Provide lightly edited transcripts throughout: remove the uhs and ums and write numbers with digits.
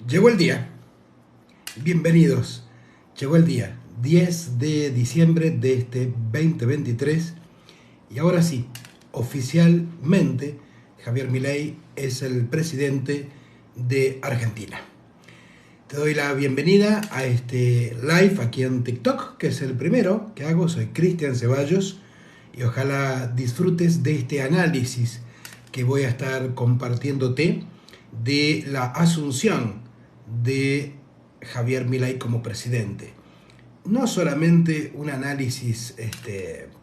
Llegó el día, bienvenidos, llegó el día, 10 de diciembre de este 2023 y ahora sí, oficialmente Javier Milei es el presidente de Argentina. Te doy la bienvenida a este live aquí en TikTok, que es el primero que hago, soy Cristian Ceballos y ojalá disfrutes de este análisis que voy a estar compartiéndote de la asunción de Javier Milei como presidente. No solamente un análisis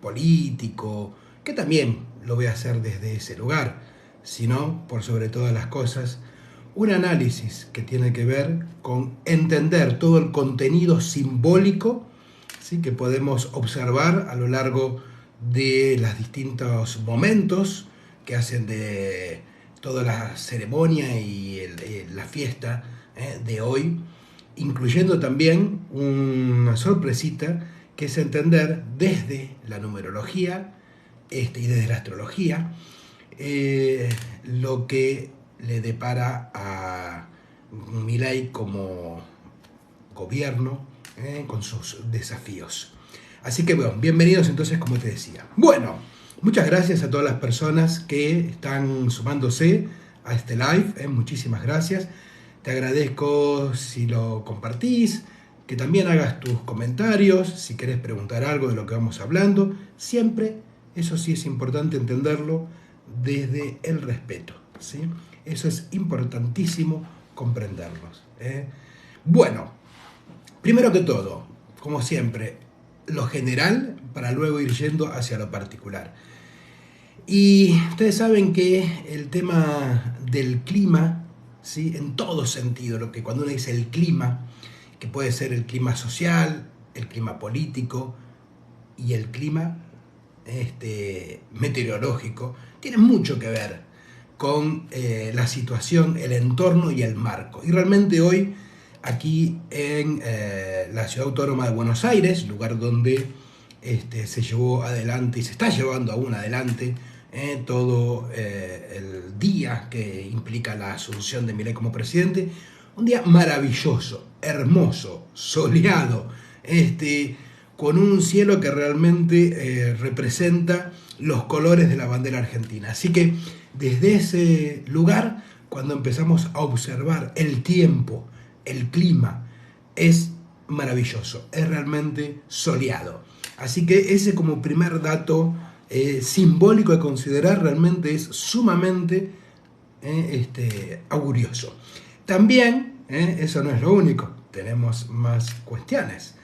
político, que también lo voy a hacer desde ese lugar, sino, por sobre todas las cosas, un análisis que tiene que ver con entender todo el contenido simbólico, ¿sí?, que podemos observar a lo largo de los distintos momentos que hacen de toda la ceremonia y la fiesta de hoy, incluyendo también una sorpresita que es entender desde la numerología y desde la astrología lo que le depara a Milei como gobierno con sus desafíos. Así que bueno, bienvenidos entonces, como te decía. Bueno, muchas gracias a todas las personas que están sumándose a este live, muchísimas gracias. Te agradezco si lo compartís, que también hagas tus comentarios, si querés preguntar algo de lo que vamos hablando. Siempre, eso sí es importante entenderlo desde el respeto, ¿sí? Eso es importantísimo comprenderlos. Bueno, primero que todo, como siempre, lo general para luego ir yendo hacia lo particular. Y ustedes saben que el tema del clima, ¿sí?, en todo sentido, lo que cuando uno dice el clima, que puede ser el clima social, el clima político y el clima meteorológico, tiene mucho que ver con la situación, el entorno y el marco. Y realmente hoy, aquí en la Ciudad Autónoma de Buenos Aires, lugar donde se llevó adelante y se está llevando aún adelante todo el día que implica la asunción de Milei como presidente, un día maravilloso, hermoso, soleado, con un cielo que realmente representa los colores de la bandera argentina. Así que desde ese lugar, cuando empezamos a observar el tiempo, el clima, es maravilloso, es realmente soleado. Así que ese como primer dato simbólico de considerar, realmente es sumamente augurioso. También, eso no es lo único, tenemos más cuestiones.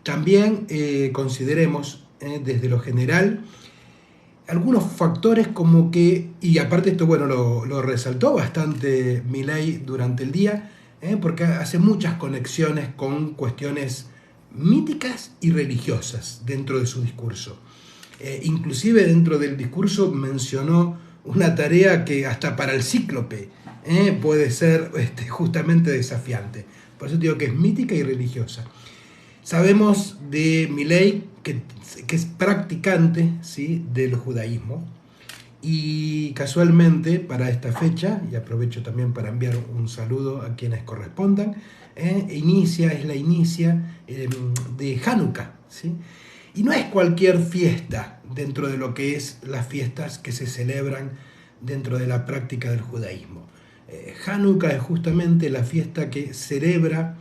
También consideremos desde lo general algunos factores como que, y aparte esto bueno lo resaltó bastante Milei durante el día, porque hace muchas conexiones con cuestiones míticas y religiosas dentro de su discurso. Inclusive dentro del discurso mencionó una tarea que hasta para el cíclope puede ser justamente desafiante. Por eso digo que es mítica y religiosa. Sabemos de Milei que es practicante, ¿sí?, del judaísmo, y casualmente para esta fecha, y aprovecho también para enviar un saludo a quienes correspondan, es la inicia de Hanukkah, ¿sí? Y no es cualquier fiesta dentro de lo que es las fiestas que se celebran dentro de la práctica del judaísmo. Hanukkah es justamente la fiesta que celebra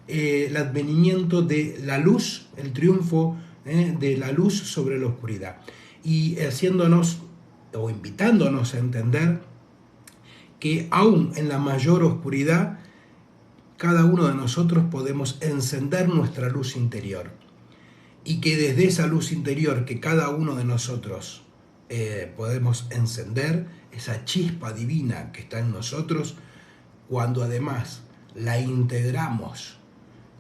el advenimiento de la luz, el triunfo de la luz sobre la oscuridad, y haciéndonos o invitándonos a entender que aún en la mayor oscuridad, cada uno de nosotros podemos encender nuestra luz interior, y que desde esa luz interior que cada uno de nosotros podemos encender, esa chispa divina que está en nosotros, cuando además la integramos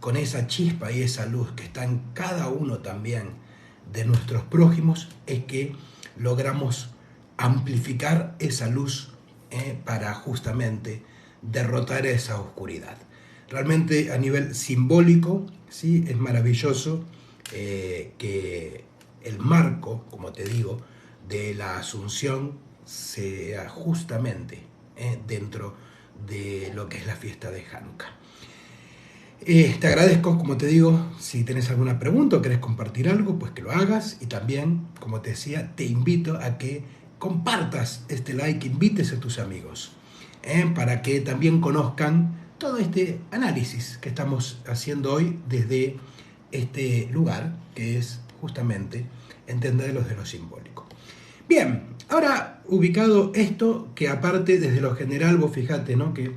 con esa chispa y esa luz que está en cada uno también de nuestros prójimos, es que logramos amplificar esa luz para justamente derrotar esa oscuridad. Realmente a nivel simbólico, ¿sí?, es maravilloso que el marco, como te digo, de la Asunción sea justamente dentro de lo que es la fiesta de Hanukkah. Te agradezco, como te digo, si tenés alguna pregunta o querés compartir algo, pues que lo hagas. Y también, como te decía, te invito a que compartas este like, invites a tus amigos, para que también conozcan todo este análisis que estamos haciendo hoy desde este lugar, que es justamente entender de lo simbólico. Bien, ahora ubicado esto, que aparte desde lo general, vos fijate, ¿no? Que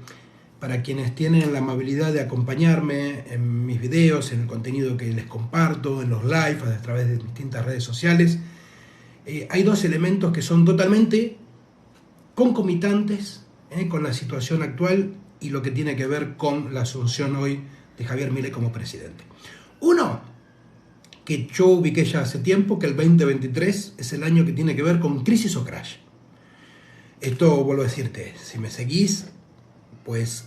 para quienes tienen la amabilidad de acompañarme en mis videos, en el contenido que les comparto, en los live, a través de distintas redes sociales, hay dos elementos que son totalmente concomitantes con la situación actual y lo que tiene que ver con la asunción hoy de Javier Milei como presidente. Uno, que yo ubiqué ya hace tiempo, que el 2023 es el año que tiene que ver con crisis o crash. Esto, vuelvo a decirte, si me seguís, pues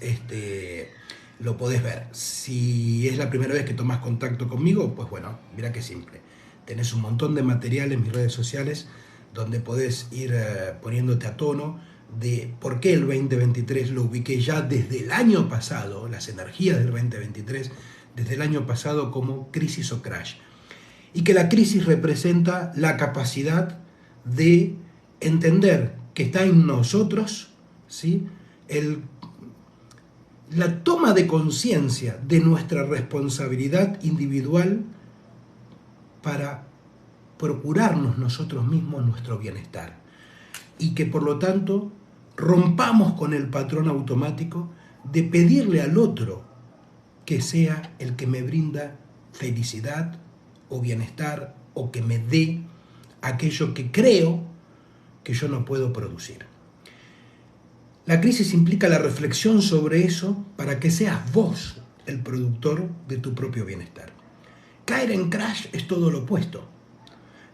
lo podés ver. Si es la primera vez que tomás contacto conmigo, pues bueno, mira qué simple. Tenés un montón de material en mis redes sociales donde podés ir poniéndote a tono de por qué el 2023 lo ubiqué ya desde el año pasado, las energías del 2023, desde el año pasado como crisis o crash. Y que la crisis representa la capacidad de entender que está en nosotros, ¿sí?, la toma de conciencia de nuestra responsabilidad individual para procurarnos nosotros mismos nuestro bienestar. Y que por lo tanto rompamos con el patrón automático de pedirle al otro que sea el que me brinda felicidad o bienestar o que me dé aquello que creo que yo no puedo producir. La crisis implica la reflexión sobre eso para que seas vos el productor de tu propio bienestar. Caer en crash es todo lo opuesto.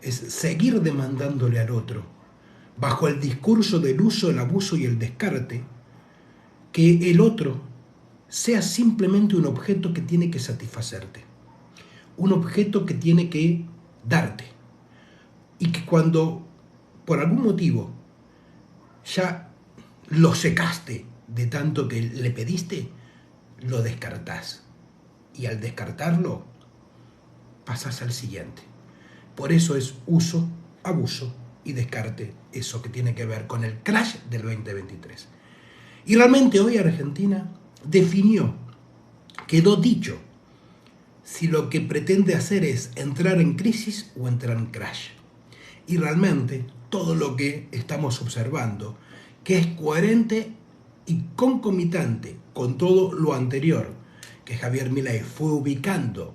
Es seguir demandándole al otro, bajo el discurso del uso, el abuso y el descarte, que el otro sea simplemente un objeto que tiene que satisfacerte. Un objeto que tiene que darte. Y que cuando, por algún motivo, ya lo secaste de tanto que le pediste, lo descartás. Y al descartarlo, pasás al siguiente. Por eso es uso, abuso y descarte, eso que tiene que ver con el crash del 2023. Y realmente hoy Argentina definió, quedó dicho, si lo que pretende hacer es entrar en crisis o entrar en crash. Y realmente todo lo que estamos observando, que es coherente y concomitante con todo lo anterior que Javier Milei fue ubicando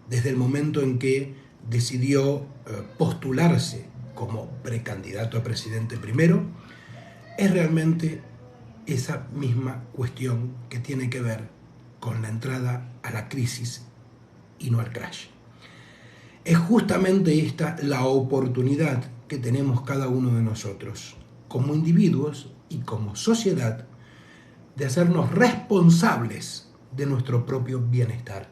desde el momento en que decidió postularse como precandidato a presidente primero, es realmente esa misma cuestión que tiene que ver con la entrada a la crisis y no al crash. Es justamente esta la oportunidad que tenemos cada uno de nosotros, como individuos y como sociedad, de hacernos responsables de nuestro propio bienestar,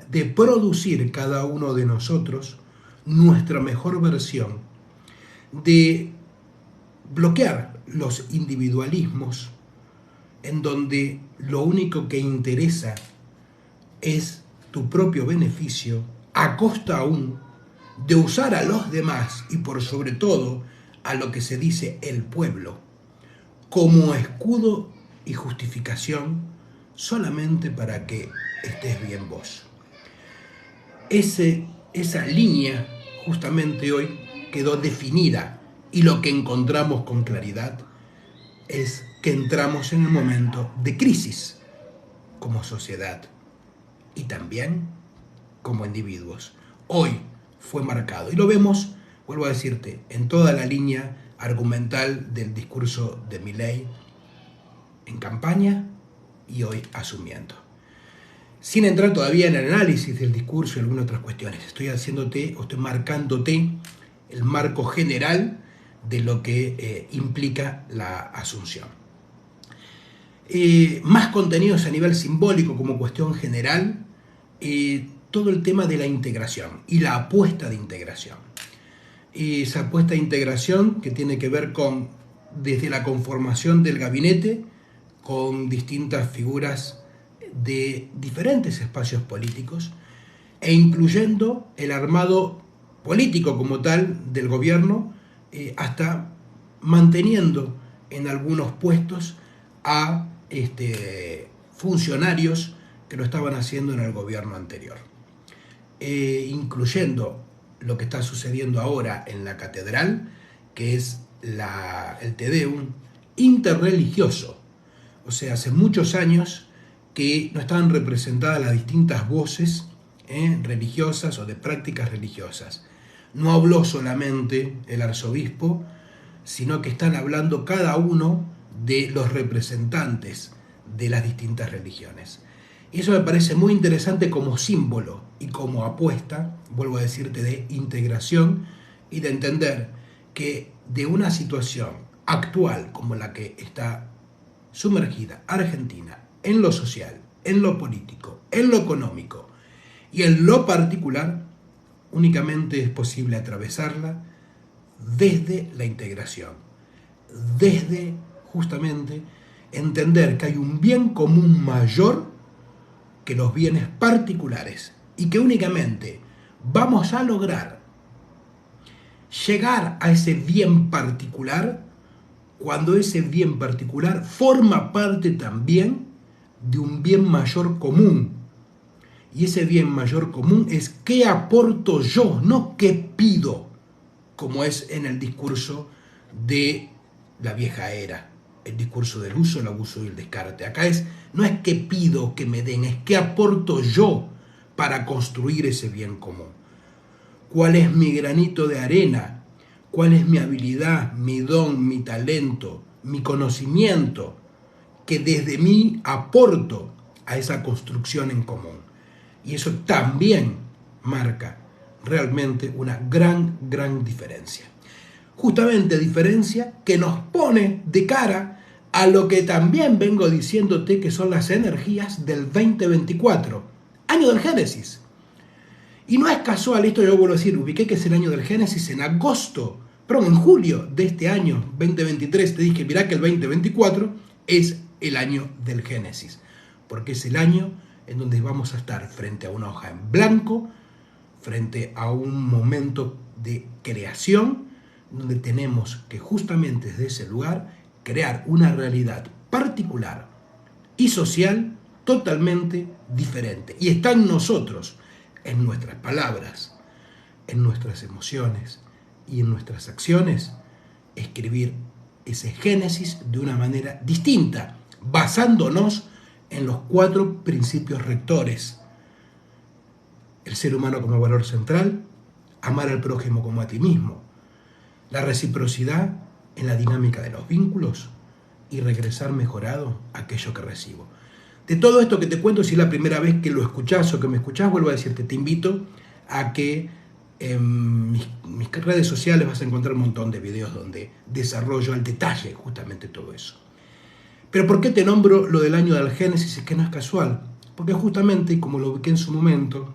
de producir cada uno de nosotros nuestra mejor versión, de bloquear los individualismos en donde lo único que interesa es tu propio beneficio, a costa aún de usar a los demás y por sobre todo a lo que se dice el pueblo como escudo y justificación solamente para que estés bien vos. Esa línea justamente hoy quedó definida y lo que encontramos con claridad es que entramos en un momento de crisis como sociedad y también como individuos. Hoy fue marcado y lo vemos, vuelvo a decirte, en toda la línea argumental del discurso de Milei en campaña y hoy asumiendo. Sin entrar todavía en el análisis del discurso y algunas otras cuestiones, estoy marcándote el marco general de lo que implica la asunción. Más contenidos a nivel simbólico como cuestión general, todo el tema de la integración y la apuesta de integración. Esa apuesta de integración que tiene que ver con, desde la conformación del gabinete, con distintas figuras de diferentes espacios políticos e incluyendo el armado político como tal del gobierno, hasta manteniendo en algunos puestos a funcionarios que lo estaban haciendo en el gobierno anterior, incluyendo lo que está sucediendo ahora en la catedral, que es el Te Deum interreligioso. O sea, hace muchos años que no estaban representadas las distintas voces religiosas o de prácticas religiosas. No habló solamente el arzobispo, sino que están hablando cada uno de los representantes de las distintas religiones. Y eso me parece muy interesante como símbolo y como apuesta, vuelvo a decirte, de integración y de entender que de una situación actual como la que está sumergida Argentina en lo social, en lo político, en lo económico y en lo particular, únicamente es posible atravesarla desde la integración, desde justamente entender que hay un bien común mayor que los bienes particulares y que únicamente vamos a lograr llegar a ese bien particular cuando ese bien particular forma parte también de un bien mayor común. Y ese bien mayor común es qué aporto yo, no qué pido, como es en el discurso de la vieja era, el discurso del uso, el abuso y el descarte. Acá no es qué pido que me den, es qué aporto yo para construir ese bien común. ¿Cuál es mi granito de arena? ¿Cuál es mi habilidad, mi don, mi talento, mi conocimiento que desde mí aporto a esa construcción en común? Y eso también marca realmente una gran diferencia. Justamente diferencia que nos pone de cara a lo que también vengo diciéndote que son las energías del 2024, año del Génesis. Y no es casual, esto yo vuelvo a decir, ubiqué que es el año del Génesis en en julio de este año 2023, te dije, mirá que el 2024 es el año del Génesis, porque es el año en donde vamos a estar frente a una hoja en blanco, frente a un momento de creación, donde tenemos que justamente desde ese lugar crear una realidad particular y social totalmente diferente. Y está en nosotros, en nuestras palabras, en nuestras emociones y en nuestras acciones, escribir ese Génesis de una manera distinta, basándonos en los 4 principios rectores: el ser humano como valor central, amar al prójimo como a ti mismo, la reciprocidad en la dinámica de los vínculos y regresar mejorado a aquello que recibo. De todo esto que te cuento, si es la primera vez que lo escuchás o que me escuchás, vuelvo a decirte, te invito a que en mis redes sociales vas a encontrar un montón de videos donde desarrollo al detalle justamente todo eso. Pero ¿por qué te nombro lo del año del Génesis? Es que no es casual, porque justamente, y como lo ubiqué en su momento,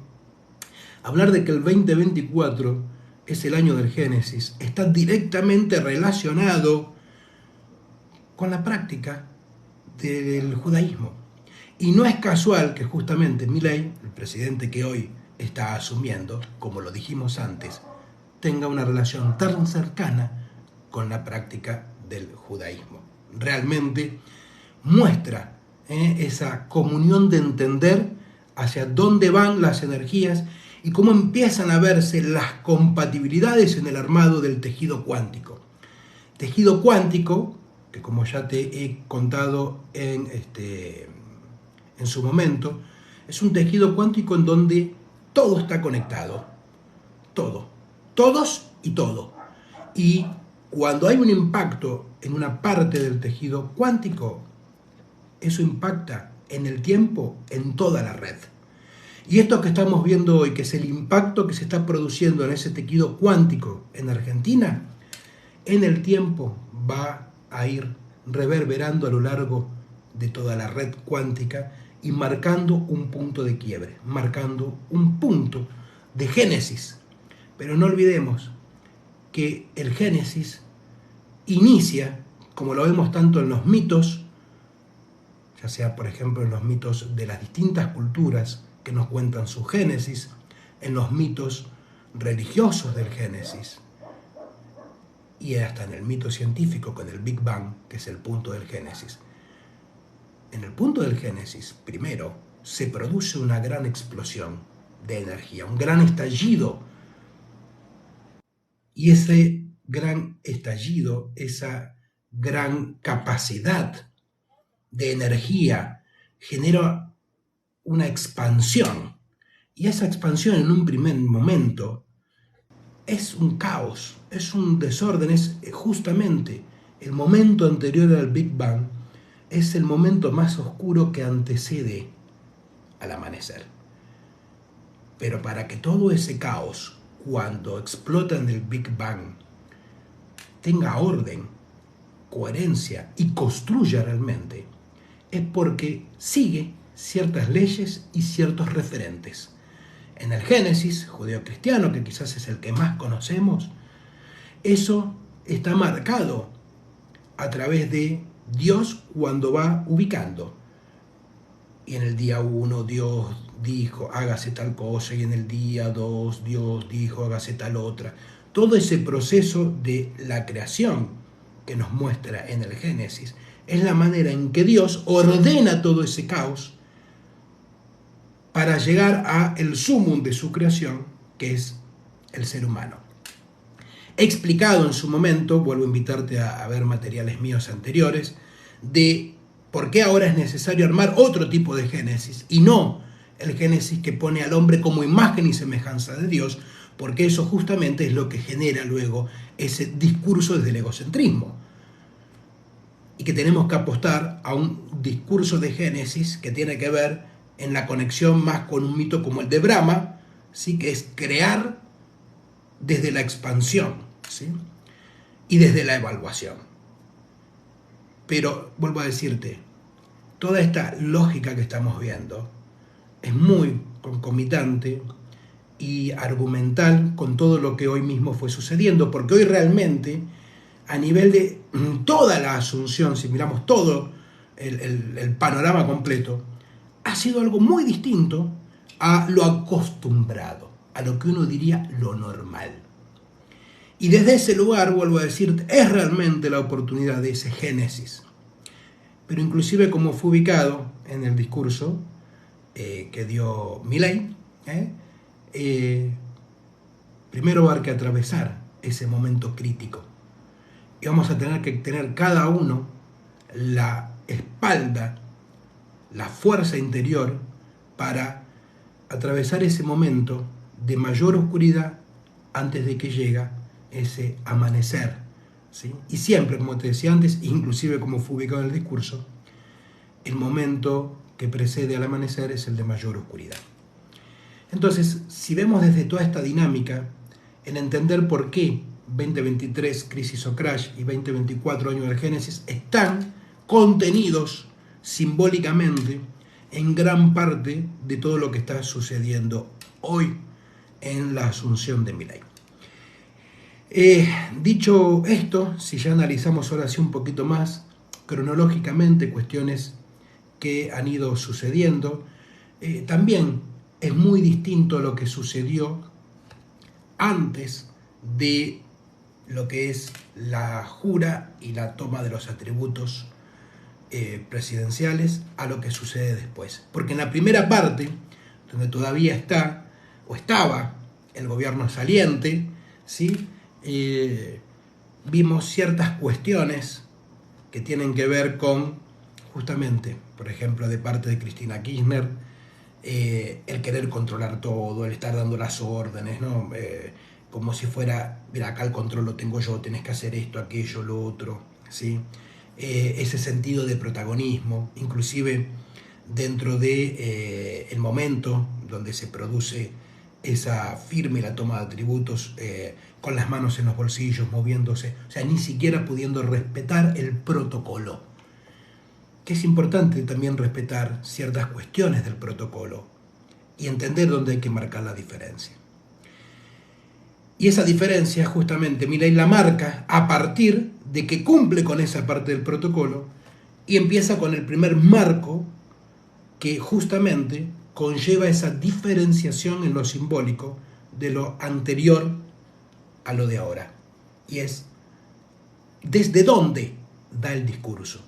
hablar de que el 2024 es el año del Génesis está directamente relacionado con la práctica del judaísmo. Y no es casual que justamente Milei, el presidente que hoy está asumiendo, como lo dijimos antes, tenga una relación tan cercana con la práctica del judaísmo. Realmente muestra esa comunión de entender hacia dónde van las energías y cómo empiezan a verse las compatibilidades en el armado del tejido cuántico. Tejido cuántico, que como ya te he contado en su momento, es un tejido cuántico en donde todo está conectado. Todo. Todos y todo. Y cuando hay un impacto en una parte del tejido cuántico, eso impacta en el tiempo en toda la red. Y esto que estamos viendo hoy, que es el impacto que se está produciendo en ese tejido cuántico en Argentina, en el tiempo va a ir reverberando a lo largo de toda la red cuántica y marcando un punto de quiebre, marcando un punto de génesis. Pero no olvidemos que el génesis inicia, como lo vemos tanto en los mitos, ya sea por ejemplo en los mitos de las distintas culturas que nos cuentan su génesis, en los mitos religiosos del Génesis y hasta en el mito científico con el Big Bang, que es el punto del Génesis. En el punto del Génesis, primero, se produce una gran explosión de energía, un gran estallido. Y ese gran estallido, esa gran capacidad de energía, genera una expansión. Y esa expansión en un primer momento es un caos, es un desorden, es justamente el momento anterior al Big Bang, es el momento más oscuro que antecede al amanecer. Pero para que todo ese caos, cuando explota en el Big Bang, tenga orden, coherencia y construya realmente, es porque sigue ciertas leyes y ciertos referentes. En el Génesis judeocristiano, que quizás es el que más conocemos, eso está marcado a través de Dios cuando va ubicando. Y en el día 1 Dios dijo, hágase tal cosa, y en el día 2 Dios dijo, hágase tal otra. Todo ese proceso de la creación que nos muestra en el Génesis es la manera en que Dios ordena todo ese caos para llegar a el sumum de su creación, que es el ser humano. He explicado en su momento, vuelvo a invitarte a ver materiales míos anteriores, de por qué ahora es necesario armar otro tipo de Génesis y no el Génesis que pone al hombre como imagen y semejanza de Dios, porque eso justamente es lo que genera luego ese discurso desde el egocentrismo. Y que tenemos que apostar a un discurso de Génesis que tiene que ver en la conexión más con un mito como el de Brahma, ¿sí? Que es crear desde la expansión, ¿sí? Y desde la evaluación. Pero vuelvo a decirte, toda esta lógica que estamos viendo es muy concomitante y argumental con todo lo que hoy mismo fue sucediendo, porque hoy realmente, a nivel de toda la asunción, si miramos todo el panorama completo, ha sido algo muy distinto a lo acostumbrado, a lo que uno diría lo normal. Y desde ese lugar, vuelvo a decir, es realmente la oportunidad de ese Génesis. Pero inclusive como fue ubicado en el discurso que dio Milei, primero va a haber que atravesar ese momento crítico. Y vamos a tener que tener cada uno la espalda, la fuerza interior para atravesar ese momento de mayor oscuridad antes de que llegue ese amanecer, ¿sí? Y siempre, como te decía antes, inclusive como fue ubicado en el discurso, el momento que precede al amanecer es el de mayor oscuridad. Entonces, si vemos desde toda esta dinámica, el entender por qué 2023, crisis o crash, y 2024, año del Génesis, están contenidos simbólicamente en gran parte de todo lo que está sucediendo hoy en la asunción de Milei. Dicho esto, si ya analizamos ahora sí un poquito más cronológicamente cuestiones que han ido sucediendo, también es muy distinto lo que sucedió antes de lo que es la jura y la toma de los atributos presidenciales a lo que sucede después. Porque en la primera parte, donde todavía está o estaba el gobierno saliente, ¿sí? Vimos ciertas cuestiones que tienen que ver con, justamente, por ejemplo, de parte de Cristina Kirchner, el querer controlar todo, el estar dando las órdenes, ¿no? Como si fuera, mira, acá el control lo tengo yo, tenés que hacer esto, aquello, lo otro, ¿sí? Ese sentido de protagonismo, inclusive dentro de el momento donde se produce esa firma y la toma de atributos, con las manos en los bolsillos, moviéndose, o sea, ni siquiera pudiendo respetar el protocolo. Que es importante también respetar ciertas cuestiones del protocolo y entender dónde hay que marcar la diferencia. Y esa diferencia justamente Milei la marca a partir de que cumple con esa parte del protocolo y empieza con el primer marco que justamente conlleva esa diferenciación en lo simbólico de lo anterior a lo de ahora. Y es desde dónde da el discurso.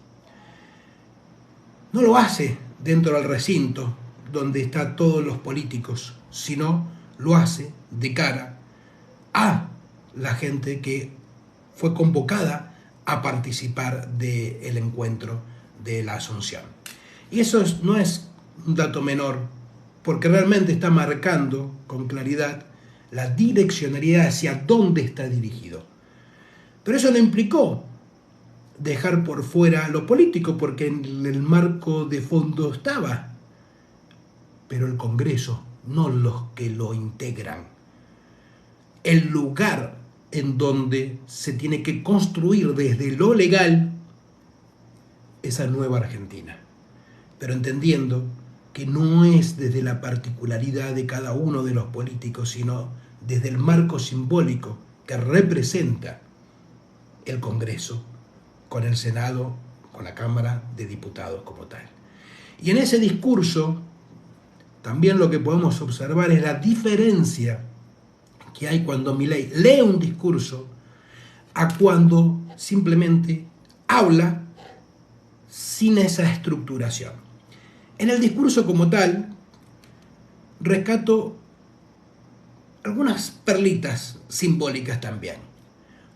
No lo hace dentro del recinto donde están todos los políticos, sino lo hace de cara a la gente que fue convocada a participar del encuentro de la Asunción. Y eso no es un dato menor, porque realmente está marcando con claridad la direccionalidad hacia dónde está dirigido. Pero eso no implicó dejar por fuera lo político, porque en el marco de fondo estaba, pero el Congreso, no los que lo integran. El lugar en donde se tiene que construir desde lo legal esa nueva Argentina, pero entendiendo que no es desde la particularidad de cada uno de los políticos, sino desde el marco simbólico que representa el Congreso, con el Senado, con la Cámara de Diputados como tal. Y en ese discurso, también lo que podemos observar es la diferencia que hay cuando Milei lee un discurso a cuando simplemente habla sin esa estructuración. En el discurso como tal, rescato algunas perlitas simbólicas también.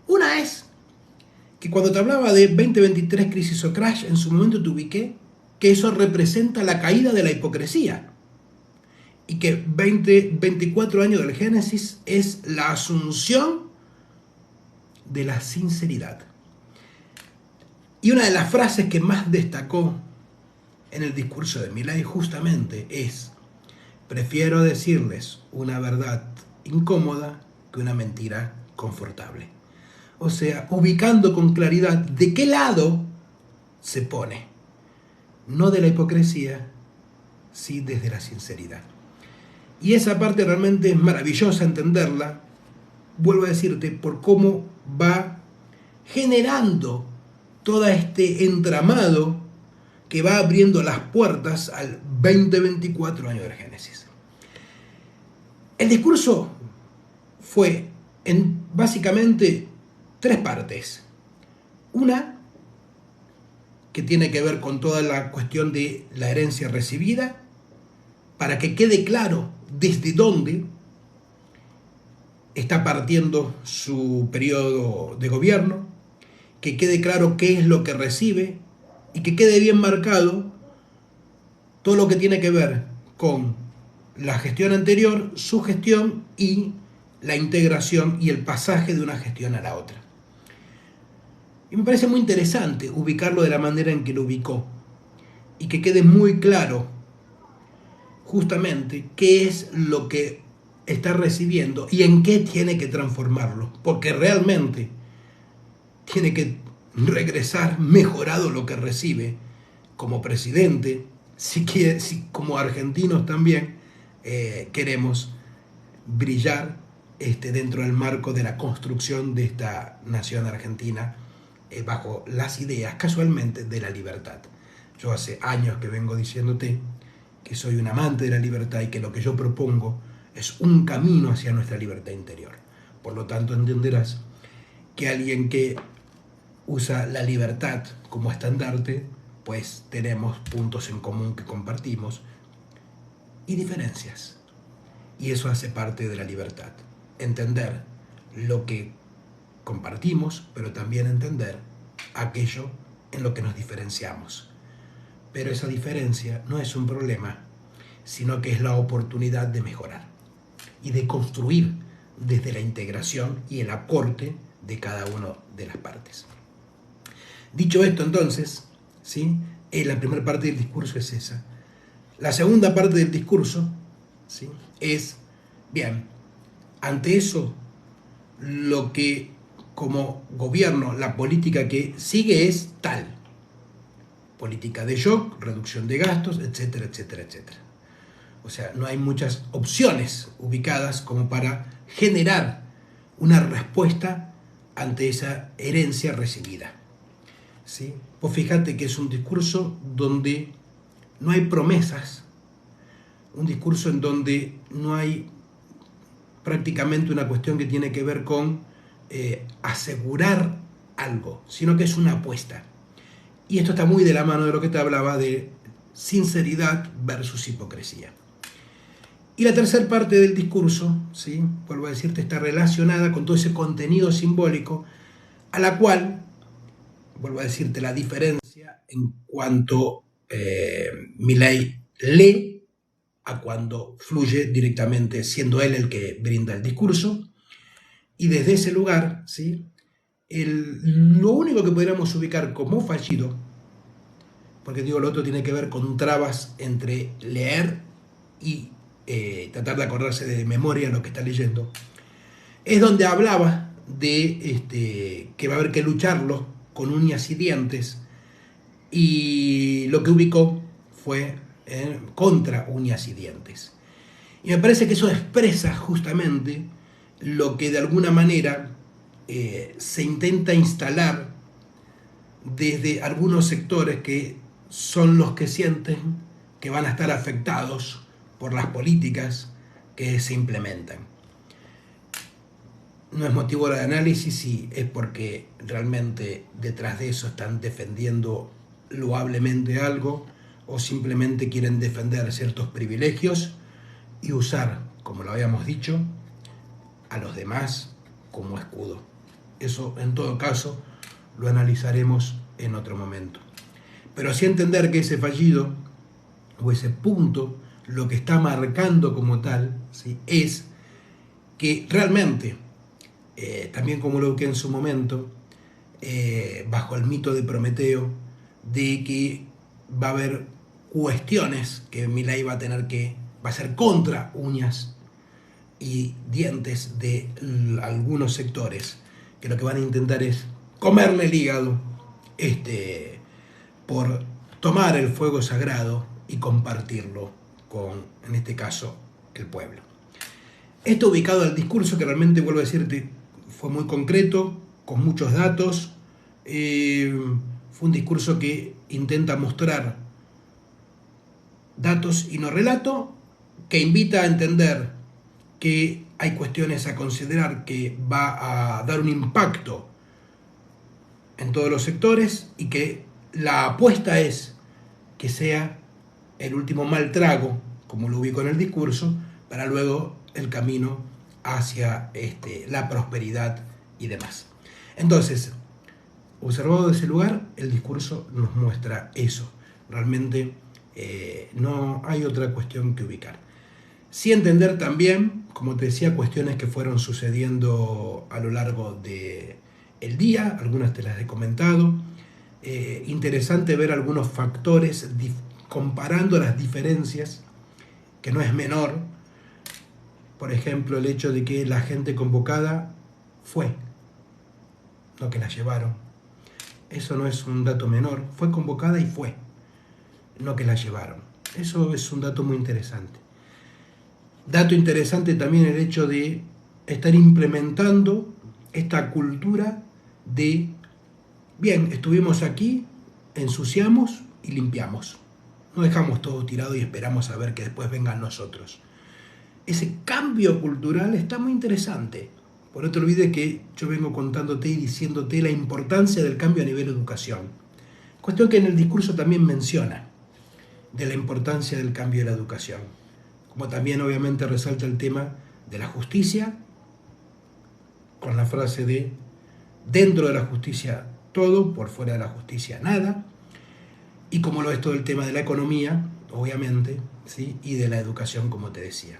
Una es que cuando te hablaba de 2023 crisis o crash, en su momento te ubiqué que eso representa la caída de la hipocresía y que 24 años del Génesis es la asunción de la sinceridad. Y una de las frases que más destacó en el discurso de Milei justamente es: prefiero decirles una verdad incómoda que una mentira confortable. O sea, ubicando con claridad de qué lado se pone. No de la hipocresía, sí desde la sinceridad. Y esa parte realmente es maravillosa entenderla, vuelvo a decirte, por cómo va generando todo este entramado que va abriendo las puertas al 2024 año del Génesis. El discurso fue en básicamente 3 partes. Una que tiene que ver con toda la cuestión de la herencia recibida, para que quede claro desde dónde está partiendo su periodo de gobierno, que quede claro qué es lo que recibe y que quede bien marcado todo lo que tiene que ver con la gestión anterior, su gestión y la integración y el pasaje de una gestión a la otra. Y me parece muy interesante ubicarlo de la manera en que lo ubicó y que quede muy claro justamente qué es lo que está recibiendo y en qué tiene que transformarlo, porque realmente tiene que regresar mejorado lo que recibe como presidente, si como argentinos también queremos brillar dentro del marco de la construcción de esta nación argentina bajo las ideas, casualmente, de la libertad. Yo hace años que vengo diciéndote que soy un amante de la libertad y que lo que yo propongo es un camino hacia nuestra libertad interior. Por lo tanto, entenderás que alguien que usa la libertad como estandarte, pues tenemos puntos en común que compartimos y diferencias. Y eso hace parte de la libertad. Entender lo que compartimos, pero también entender aquello en lo que nos diferenciamos. Pero esa diferencia no es un problema, sino que es la oportunidad de mejorar y de construir desde la integración y el aporte de cada una de las partes. Dicho esto, entonces, ¿sí? La primera parte del discurso es esa. La segunda parte del discurso, ¿sí?, es, bien, ante eso, lo que como gobierno, la política que sigue es tal. Política de shock, reducción de gastos, etcétera, etcétera, etcétera. O sea, no hay muchas opciones ubicadas como para generar una respuesta ante esa herencia recibida. ¿sí? Vos fíjate que es un discurso donde no hay promesas, un discurso en donde no hay prácticamente una cuestión que tiene que ver con asegurar algo, sino que es una apuesta. Y esto está muy de la mano de lo que te hablaba de sinceridad versus hipocresía. Y la tercera parte del discurso, ¿sí? Vuelvo a decirte, está relacionada con todo ese contenido simbólico, a la cual, vuelvo a decirte, la diferencia en cuanto Milei lee a cuando fluye directamente, siendo él el que brinda el discurso. Y desde ese lugar, ¿sí? Lo único que podríamos ubicar como fallido, porque digo, lo otro tiene que ver con trabas entre leer y tratar de acordarse de memoria lo que está leyendo, es donde hablaba de que va a haber que lucharlo con uñas y dientes, y lo que ubicó fue contra uñas y dientes. Y me parece que eso expresa justamente lo que de alguna manera se intenta instalar desde algunos sectores que son los que sienten que van a estar afectados por las políticas que se implementan. No es motivo de análisis si es porque realmente detrás de eso están defendiendo loablemente algo o simplemente quieren defender ciertos privilegios y usar, como lo habíamos dicho, a los demás como escudo. Eso, en todo caso, lo analizaremos en otro momento. Pero así entender que ese fallido o ese punto lo que está marcando como tal, ¿sí? Es que realmente, también como lo busqué en su momento, bajo el mito de Prometeo, de que va a haber cuestiones que Milei va a ser contra uñas y dientes de algunos sectores, que lo que van a intentar es comerle el hígado por tomar el fuego sagrado y compartirlo con, en este caso, el pueblo. Esto ubicado al discurso que realmente, vuelvo a decirte, fue muy concreto, con muchos datos. Fue un discurso que intenta mostrar datos y no relato, que invita a entender que hay cuestiones a considerar que va a dar un impacto en todos los sectores y que la apuesta es que sea el último mal trago, como lo ubico en el discurso, para luego el camino hacia la prosperidad y demás. Entonces, observado desde ese lugar, el discurso nos muestra eso. Realmente no hay otra cuestión que ubicar. Sí entender también, como te decía, cuestiones que fueron sucediendo a lo largo del día, algunas te las he comentado. Interesante ver algunos factores comparando las diferencias, que no es menor. Por ejemplo, el hecho de que la gente convocada fue, no que la llevaron. Eso no es un dato menor. Fue convocada y fue, no que la llevaron. Eso es un dato muy interesante. Dato interesante también el hecho de estar implementando esta cultura de, bien, estuvimos aquí, ensuciamos y limpiamos. No dejamos todo tirado y esperamos a ver que después vengan nosotros. Ese cambio cultural está muy interesante. Por no te olvides que yo vengo contándote y diciéndote la importancia del cambio a nivel de educación. Cuestión que en el discurso también menciona de la importancia del cambio de la educación. Como también obviamente resalta el tema de la justicia, con la frase de dentro de la justicia todo, por fuera de la justicia nada, y como lo es todo el tema de la economía, obviamente, ¿sí? Y de la educación, como te decía.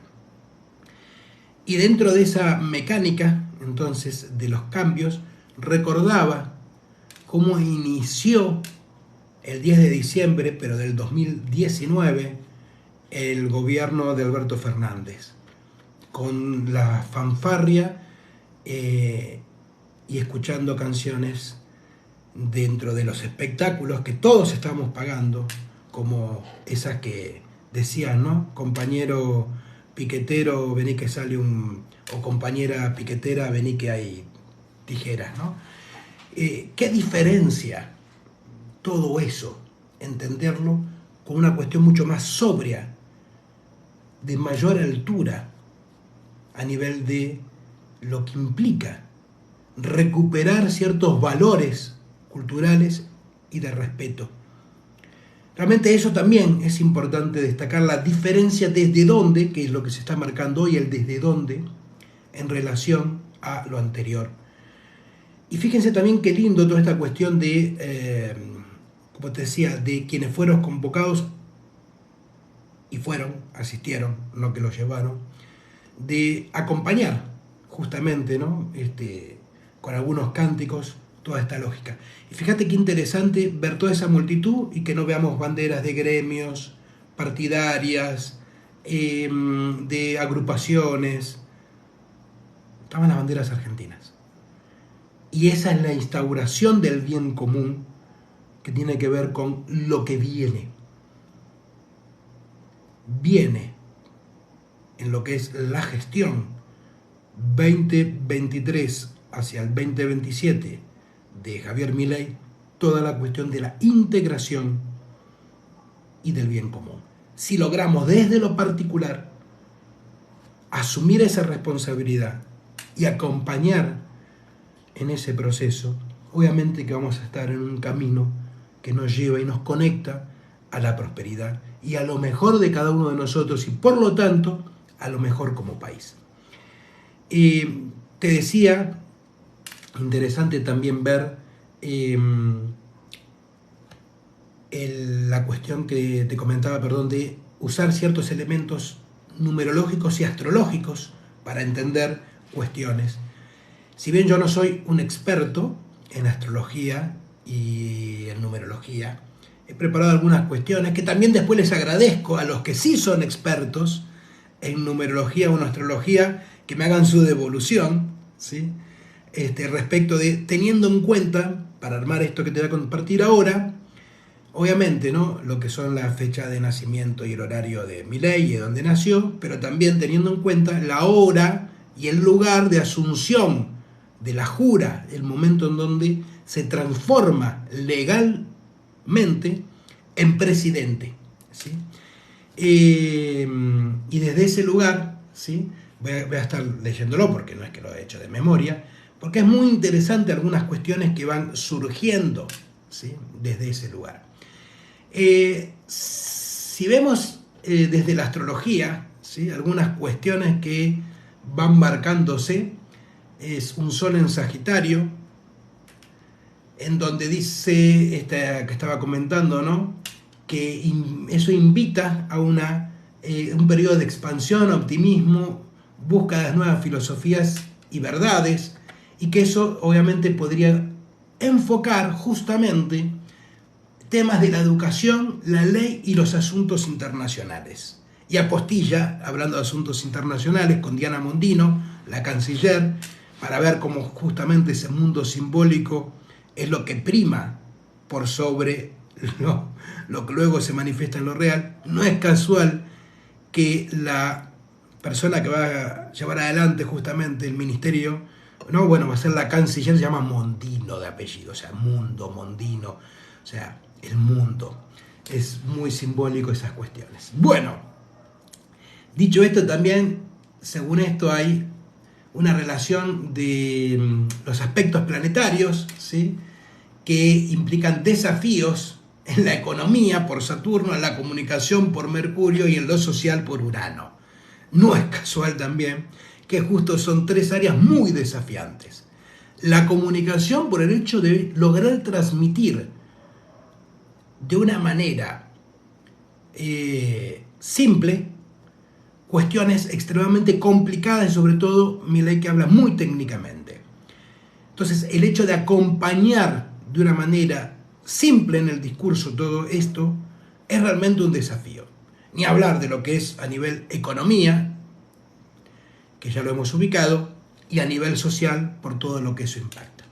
Y dentro de esa mecánica, entonces, de los cambios, recordaba cómo inició el 10 de diciembre, pero del 2019, el gobierno de Alberto Fernández, con la fanfarria y escuchando canciones dentro de los espectáculos que todos estamos pagando, como esas que decían, ¿no? Compañero piquetero, vení que sale o compañera piquetera, vení que hay tijeras, ¿no? ¿Qué diferencia todo eso, entenderlo con una cuestión mucho más sobria, de mayor altura, a nivel de lo que implica recuperar ciertos valores culturales y de respeto. Realmente eso también es importante destacar, la diferencia desde dónde, que es lo que se está marcando hoy, el desde dónde, en relación a lo anterior. Y fíjense también qué lindo toda esta cuestión de, como te decía, de quienes fueron convocados y asistieron, no que los llevaron, de acompañar justamente, ¿no? Con algunos cánticos, toda esta lógica. Y fíjate qué interesante ver toda esa multitud y que no veamos banderas de gremios, partidarias, de agrupaciones. Estaban las banderas argentinas. Y esa es la instauración del bien común que tiene que ver con lo que viene. Viene en lo que es la gestión 2023 hacia el 2027 de Javier Milei, toda la cuestión de la integración y del bien común. Si logramos desde lo particular asumir esa responsabilidad y acompañar en ese proceso, obviamente que vamos a estar en un camino que nos lleva y nos conecta a la prosperidad y a lo mejor de cada uno de nosotros y por lo tanto a lo mejor como país. Te decía, interesante también ver la cuestión que te comentaba, de usar ciertos elementos numerológicos y astrológicos para entender cuestiones. Si bien yo no soy un experto en astrología y en numerología, he preparado algunas cuestiones que también después les agradezco a los que sí son expertos en numerología o en astrología que me hagan su devolución, ¿sí? Respecto de, teniendo en cuenta, para armar esto que te voy a compartir ahora, obviamente, ¿no?, lo que son la fecha de nacimiento y el horario de Milei y de dónde nació, pero también teniendo en cuenta la hora y el lugar de asunción de la jura, el momento en donde se transforma legalmente en presidente, ¿sí? Y desde ese lugar, ¿sí?, voy a estar leyéndolo porque no es que lo he hecho de memoria, porque es muy interesante algunas cuestiones que van surgiendo, ¿sí?, desde ese lugar. Si vemos desde la astrología, ¿sí?, algunas cuestiones que van marcándose, es un sol en Sagitario, en donde dice, que estaba comentando, ¿no?, que eso invita a un periodo de expansión, optimismo, búsqueda de nuevas filosofías y verdades, y que eso obviamente podría enfocar justamente temas de la educación, la ley y los asuntos internacionales. Y apostilla, hablando de asuntos internacionales, con Diana Mondino, la canciller, para ver cómo justamente ese mundo simbólico es lo que prima por sobre lo que luego se manifiesta en lo real. No es casual que la persona que va a llevar adelante justamente el ministerio, no, bueno, va a ser la canciller, se llama Mondino de apellido, o sea, Mundo, Mondino, o sea, el mundo. Es muy simbólico esas cuestiones. Bueno, dicho esto, también, según esto, hay una relación de los aspectos planetarios, ¿sí?, que implican desafíos en la economía por Saturno, en la comunicación por Mercurio y en lo social por Urano. No es casual también que justo son tres áreas muy desafiantes. La comunicación por el hecho de lograr transmitir de una manera simple cuestiones extremadamente complicadas y sobre todo Milei, que habla muy técnicamente. Entonces, el hecho de acompañar de una manera simple en el discurso todo esto es realmente un desafío. Ni hablar de lo que es a nivel economía, que ya lo hemos ubicado, y a nivel social por todo lo que eso impacta.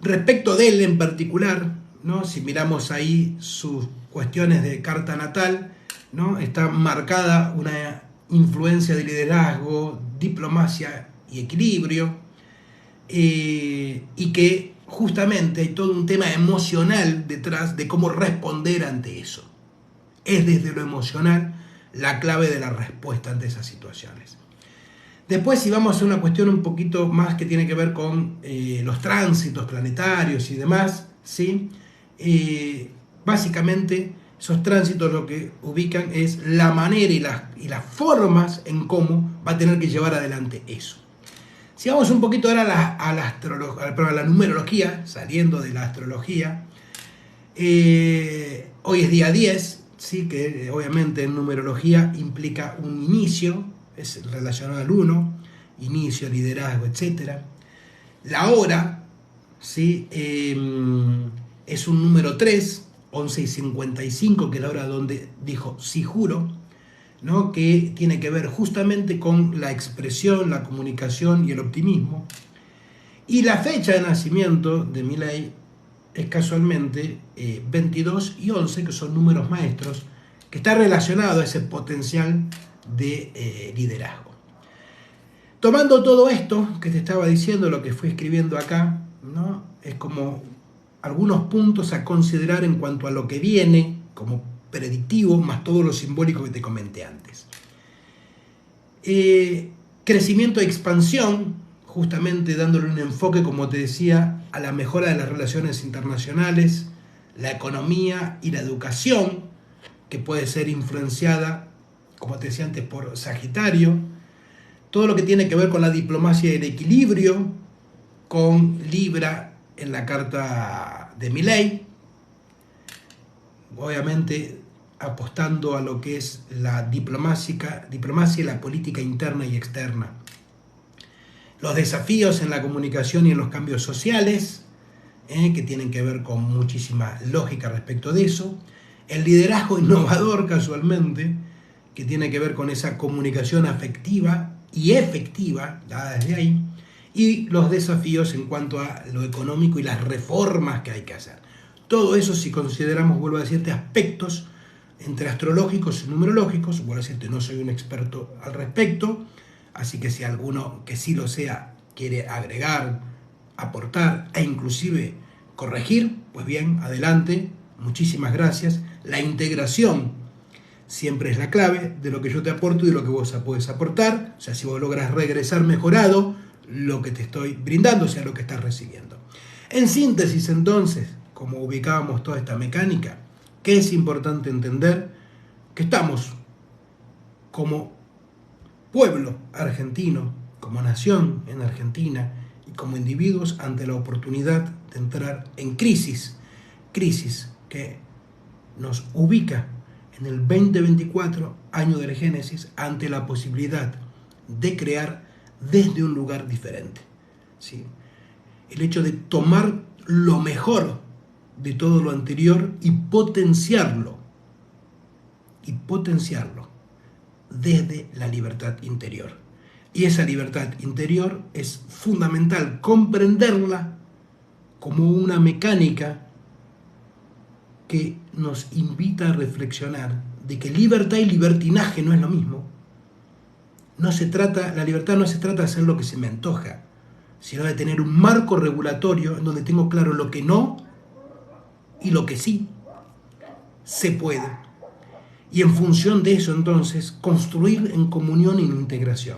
Respecto de él en particular, ¿no?, si miramos ahí sus cuestiones de carta natal, ¿no?, está marcada una influencia de liderazgo, diplomacia y equilibrio, y que justamente hay todo un tema emocional detrás de cómo responder ante eso. Es desde lo emocional la clave de la respuesta ante esas situaciones. Después, si vamos a una cuestión un poquito más que tiene que ver con los tránsitos planetarios y demás, ¿sí? Básicamente esos tránsitos lo que ubican es la manera y las formas en cómo va a tener que llevar adelante eso. Si vamos un poquito ahora a la numerología, saliendo de la astrología, hoy es día 10, ¿sí? Que obviamente en numerología implica un inicio, es relacionado al 1, inicio, liderazgo, etc. La hora, ¿sí? Es un número 3, 11:55, que es la hora donde dijo sí juro, ¿no? Que tiene que ver justamente con la expresión, la comunicación y el optimismo. Y la fecha de nacimiento de Milei es casualmente 22 y 11, que son números maestros, que está relacionado a ese potencial de liderazgo. Tomando todo esto que te estaba diciendo, lo que fui escribiendo acá, ¿no? Es como algunos puntos a considerar en cuanto a lo que viene como predictivo, más todo lo simbólico que te comenté antes. Crecimiento e expansión, justamente dándole un enfoque, como te decía, a la mejora de las relaciones internacionales, la economía y la educación, que puede ser influenciada, como te decía antes, por Sagitario. Todo lo que tiene que ver con la diplomacia y el equilibrio, con Libra en la carta de Milei, obviamente apostando a lo que es la diplomacia y la política interna y externa. Los desafíos en la comunicación y en los cambios sociales, que tienen que ver con muchísima lógica respecto de eso. El liderazgo innovador, casualmente, que tiene que ver con esa comunicación afectiva y efectiva, dada desde ahí, y los desafíos en cuanto a lo económico y las reformas que hay que hacer. Todo eso, si consideramos, vuelvo a decirte, aspectos entre astrológicos y numerológicos, vuelvo a decirte, no soy un experto al respecto, así que si alguno que sí lo sea quiere agregar, aportar e inclusive corregir, pues bien, adelante, muchísimas gracias. La integración siempre es la clave de lo que yo te aporto y de lo que vos puedes aportar, o sea, si vos logras regresar mejorado lo que te estoy brindando, o sea, lo que estás recibiendo. En síntesis, entonces, como ubicábamos toda esta mecánica, que es importante entender que estamos como pueblo argentino, como nación en Argentina y como individuos ante la oportunidad de entrar en crisis que nos ubica en el 2024, año del Génesis, ante la posibilidad de crear desde un lugar diferente, ¿sí? El hecho de tomar lo mejor de todo lo anterior y potenciarlo desde la libertad interior. Y esa libertad interior es fundamental comprenderla como una mecánica que nos invita a reflexionar de que libertad y libertinaje no es lo mismo. La libertad no se trata de hacer lo que se me antoja, sino de tener un marco regulatorio en donde tengo claro lo que no y lo que sí se puede. Y en función de eso, entonces, construir en comunión y en integración.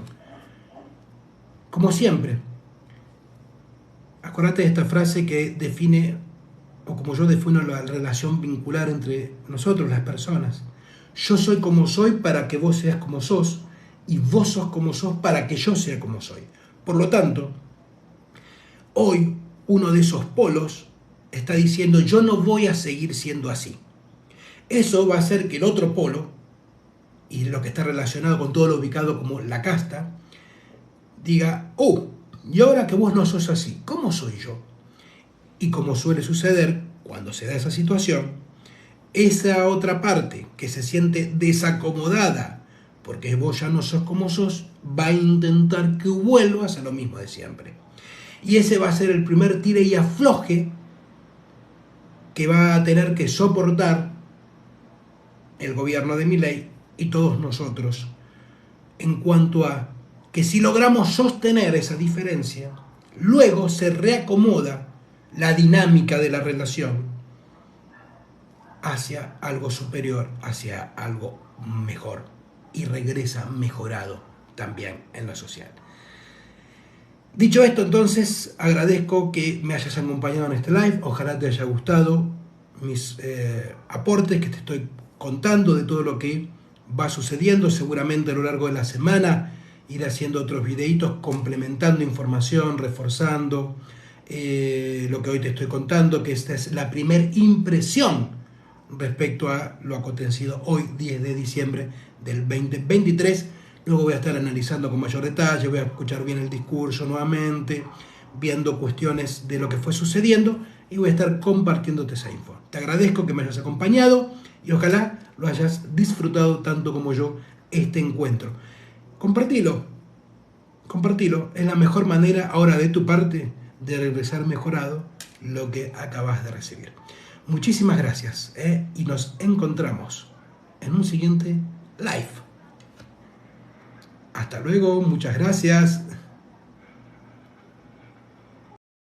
Como siempre, acordate de esta frase que define, o como yo defino la relación vincular entre nosotros, las personas. Yo soy como soy para que vos seas como sos, y vos sos como sos para que yo sea como soy. Por lo tanto, hoy uno de esos polos está diciendo, yo no voy a seguir siendo así. Eso va a hacer que el otro polo, y lo que está relacionado con todo lo ubicado como la casta, diga, y ahora que vos no sos así, ¿cómo soy yo? Y como suele suceder cuando se da esa situación, esa otra parte que se siente desacomodada porque vos ya no sos como sos, va a intentar que vuelvas a lo mismo de siempre. Y ese va a ser el primer tire y afloje que va a tener que soportar el gobierno de Milei y todos nosotros, en cuanto a que si logramos sostener esa diferencia, luego se reacomoda la dinámica de la relación hacia algo superior, hacia algo mejor, y regresa mejorado también en lo social. Dicho esto, entonces, agradezco que me hayas acompañado en este live. Ojalá te haya gustado mis aportes que te estoy contando de todo lo que va sucediendo. Seguramente a lo largo de la semana iré haciendo otros videitos complementando información, reforzando lo que hoy te estoy contando, que esta es la primera impresión respecto a lo acontecido hoy, 10 de diciembre del 2023. Luego voy a estar analizando con mayor detalle, voy a escuchar bien el discurso nuevamente, viendo cuestiones de lo que fue sucediendo y voy a estar compartiéndote esa info. Te agradezco que me hayas acompañado y ojalá lo hayas disfrutado tanto como yo este encuentro. Compartilo, es la mejor manera ahora de tu parte de regresar mejorado lo que acabas de recibir. Muchísimas gracias y nos encontramos en un siguiente live. Hasta luego, muchas gracias.